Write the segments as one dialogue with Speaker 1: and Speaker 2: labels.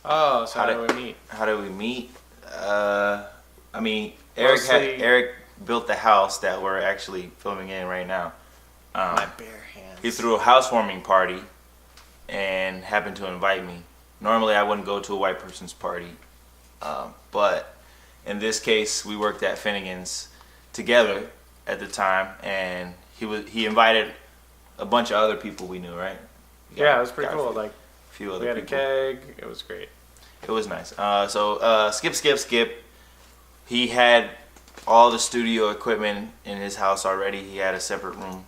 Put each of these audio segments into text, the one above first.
Speaker 1: Oh, so how did we meet?
Speaker 2: How did we meet? I mean, Eric built the house that we're actually filming in right now.
Speaker 1: My bare hands.
Speaker 2: He threw a housewarming party and happened to invite me. Normally, I wouldn't go to a white person's party, but in this case, we worked at Finnegan's together at the time, and he invited a bunch of other people we knew, right?
Speaker 1: Yeah, it was pretty cool. Like,
Speaker 2: a few other
Speaker 1: we had
Speaker 2: people.
Speaker 1: a keg. It was great.
Speaker 2: It was nice. So Skip. He had all the studio equipment in his house already. He had a separate room.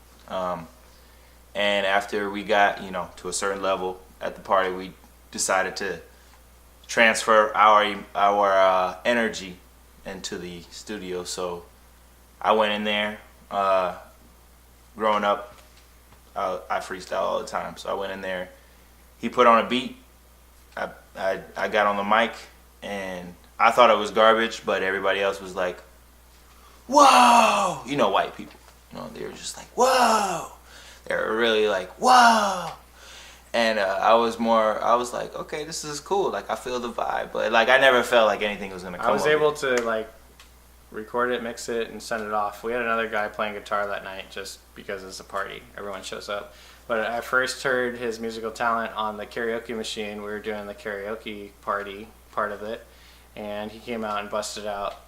Speaker 2: And after we got, to a certain level at the party, we decided to transfer our energy into the studio. So I went in there. Growing up, I freestyle all the time. So I went in there. He put on a beat. I got on the mic, and I thought it was garbage, but everybody else was like, "Whoa!" White people. They were just like, "Whoa!" They were really like, "Whoa!" And I was like, "Okay, this is cool. Like, I feel the vibe," but like, I never felt like anything was gonna come.
Speaker 1: I was able to like record it, mix it, and send it off. We had another guy playing guitar that night just because it's a party. Everyone shows up. But I first heard his musical talent on the karaoke machine. We were doing the karaoke party part of it, and he came out and busted out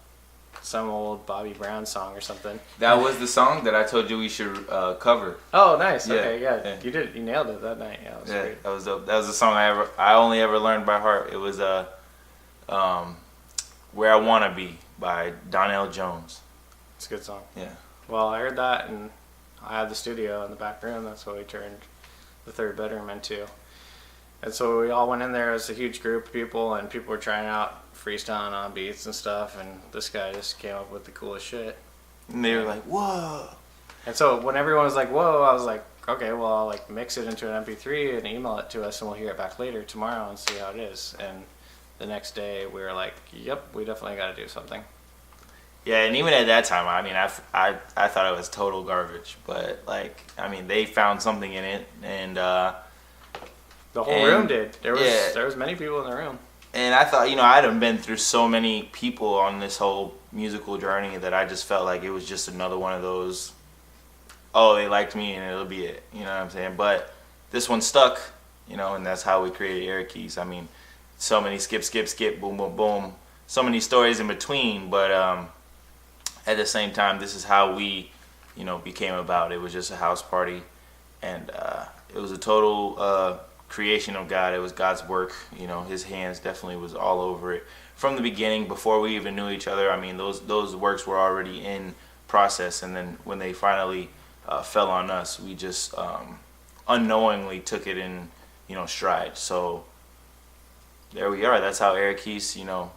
Speaker 1: some old Bobby Brown song or something.
Speaker 2: That was the song that I told you we should cover.
Speaker 1: Oh, nice.
Speaker 2: Yeah,
Speaker 1: okay, yeah.
Speaker 2: yeah.
Speaker 1: You did. You nailed it that night. Yeah, that was great.
Speaker 2: That was dope. That was the song I only ever learned by heart. It was "Where I Wanna Be" by Donnell Jones.
Speaker 1: It's a good song.
Speaker 2: Yeah.
Speaker 1: Well, I heard that, and I had the studio in the back room. That's what we turned the third bedroom into. And so we all went in there as a huge group of people, and people were trying out freestyling on beats and stuff, and this guy just came up with the coolest shit.
Speaker 2: And they were like, "Whoa!"
Speaker 1: And so when everyone was like, "Whoa," I was like, "Okay, well, I'll like mix it into an MP3 and email it to us, and we'll hear it back later tomorrow and see how it is." And the next day, we were like, "Yep, we definitely got to do something."
Speaker 2: Yeah, and even at that time, I mean, I thought it was total garbage, but like, I mean, they found something in it, and
Speaker 1: the whole room did. There was many people in the room.
Speaker 2: And I thought, I'd been through so many people on this whole musical journey that I just felt like it was just another one of those, oh, they liked me and it'll be it, you know what I'm saying? But this one stuck, and that's how we created EraKeys. I mean, so many skip, boom, boom, boom, so many stories in between, but at the same time, this is how we, became about. It was just a house party, and it was a total creation of God. It was God's work. His hands definitely was all over it from the beginning. Before we even knew each other, I mean, those works were already in process, and then when they finally fell on us, we just unknowingly took it in, stride. So there we are. That's how EraKeys,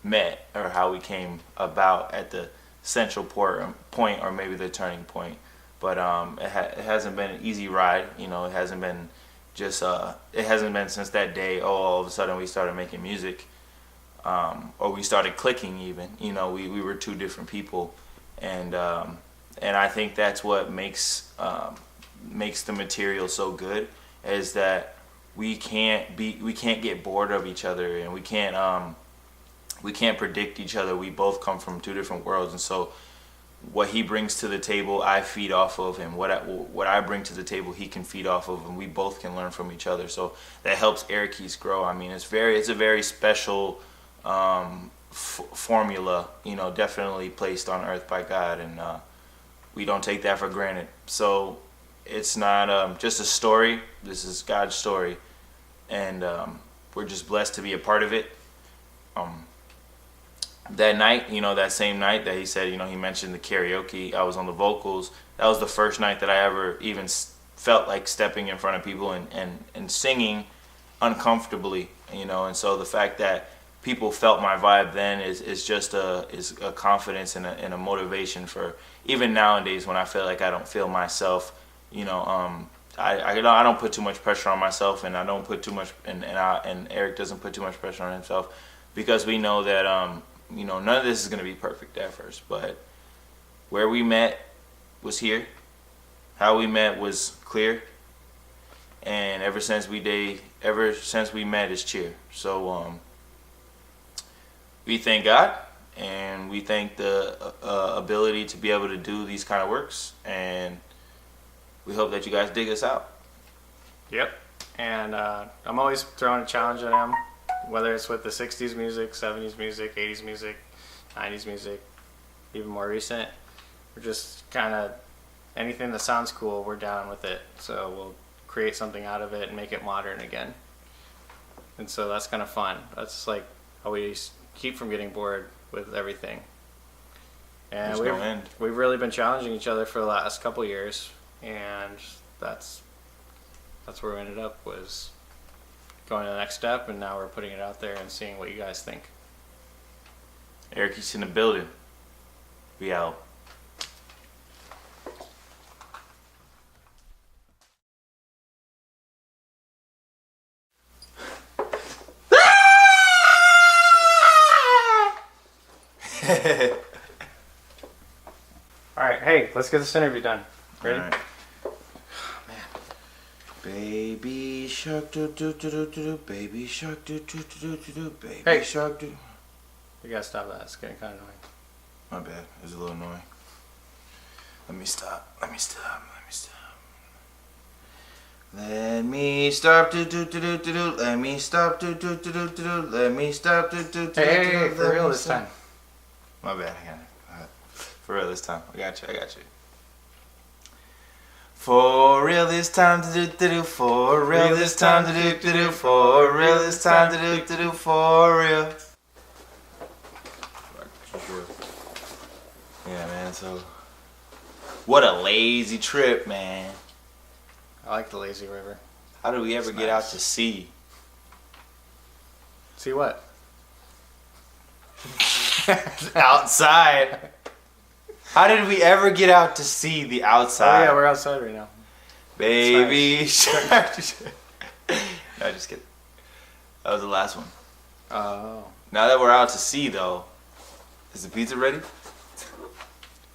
Speaker 2: met, or how we came about at the central point, or maybe the turning point. But it hasn't been an easy ride. It hasn't been just it hasn't been since that day, all of a sudden we started making music, or we started clicking even. We were two different people, and I think that's what makes the material so good, is that we can't get bored of each other, and we can't predict each other. We both come from two different worlds, and so what he brings to the table, I feed off of, and what I bring to the table, he can feed off of, and we both can learn from each other. So that helps EraKeys grow. I mean, it's a very special formula, definitely placed on earth by God, and we don't take that for granted. So it's not just a story. This is God's story, and we're just blessed to be a part of it. That night, that same night that he said, he mentioned the karaoke, I was on the vocals. That was the first night that I ever even felt like stepping in front of people and singing uncomfortably, and so the fact that people felt my vibe then is just a confidence and a motivation for even nowadays when I feel like I don't feel myself. I don't put too much pressure on myself, and I don't put too much, and Eric doesn't put too much pressure on himself, because we know that none of this is going to be perfect at first, but where we met was here. How we met was clear, and ever since we met, it's cheer. So we thank God, and we thank the ability to be able to do these kind of works, and we hope that you guys dig us out.
Speaker 1: Yep. And I'm always throwing a challenge at them, whether it's with the 60s music, 70s music, 80s music, 90s music, even more recent. We're just kind of anything that sounds cool, we're down with it. So we'll create something out of it and make it modern again. And so that's kind of fun. That's like how we keep from getting bored with everything. And we've really been challenging each other for the last couple years, and that's where we ended up, was going to the next step, and now we're putting it out there and seeing what you guys think.
Speaker 2: EraKeys in the building. We out.
Speaker 1: Alright, hey, let's get this interview done. Ready?
Speaker 2: All right. Baby shark do do do do do, baby shark do do do do do, baby shark do.
Speaker 1: You gotta stop that, it's getting kind of annoying.
Speaker 2: My bad, it was a little annoying. Let me stop. Let me stop do do do do do do. Let me stop do do do do do do. Let me stop do do do.
Speaker 1: Hey, for real this time.
Speaker 2: My bad, I got it. For real this time. I got you. For real this time to do to do. For real this time to do to do. For real this time to do to do. For real. Yeah, man. So, what a lazy trip, man.
Speaker 1: I like the lazy river.
Speaker 2: How did we ever get out to sea?
Speaker 1: See what?
Speaker 2: Outside. How did we ever get out to see the outside?
Speaker 1: Oh yeah, we're outside right now.
Speaker 2: Baby shark. No, just kidding. That was the last one.
Speaker 1: Oh.
Speaker 2: Now that we're out to sea, though, is the pizza ready?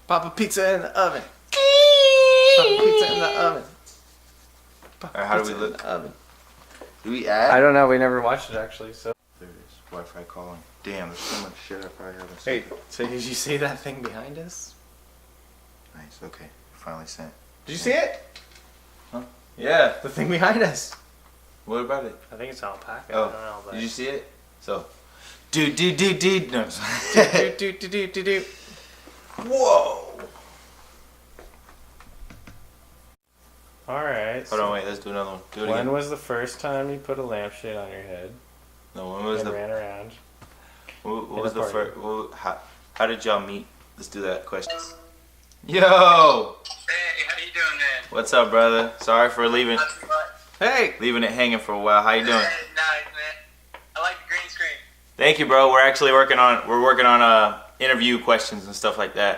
Speaker 1: Pop a pizza in the oven. Pop a pizza in the oven.
Speaker 2: Alright, how do we look?
Speaker 1: Oven.
Speaker 2: Do we add?
Speaker 1: I don't know. We never watched it actually. So.
Speaker 2: There it is. Wi-Fi calling. Damn, there's so much shit I probably haven't
Speaker 1: Hey,
Speaker 2: seen.
Speaker 1: so did you see that thing behind us?
Speaker 2: Nice. Okay. Finally sent.
Speaker 1: Did you see it?
Speaker 2: Huh? Yeah.
Speaker 1: The thing behind us.
Speaker 2: What about it?
Speaker 1: I think it's alpaca.
Speaker 2: Oh.
Speaker 1: I don't know, but
Speaker 2: Did you see it? So. No.
Speaker 1: do.
Speaker 2: Whoa.
Speaker 1: All right.
Speaker 2: Hold on, wait. Let's do another one. Do it
Speaker 1: When
Speaker 2: again.
Speaker 1: was the first time you put a lampshade on your head
Speaker 2: No. When was
Speaker 1: and
Speaker 2: the?
Speaker 1: ran around?
Speaker 2: What
Speaker 1: in
Speaker 2: was
Speaker 1: a
Speaker 2: the
Speaker 1: party?
Speaker 2: first? How did y'all meet? Let's do that question. Yo.
Speaker 3: Hey, how you doing, man?
Speaker 2: What's up, brother? Sorry for leaving
Speaker 1: Hey.
Speaker 2: it hanging for a while. How you doing?
Speaker 3: Nice, man. I like the green screen.
Speaker 2: Thank you, bro. We're actually working on interview questions and stuff like that.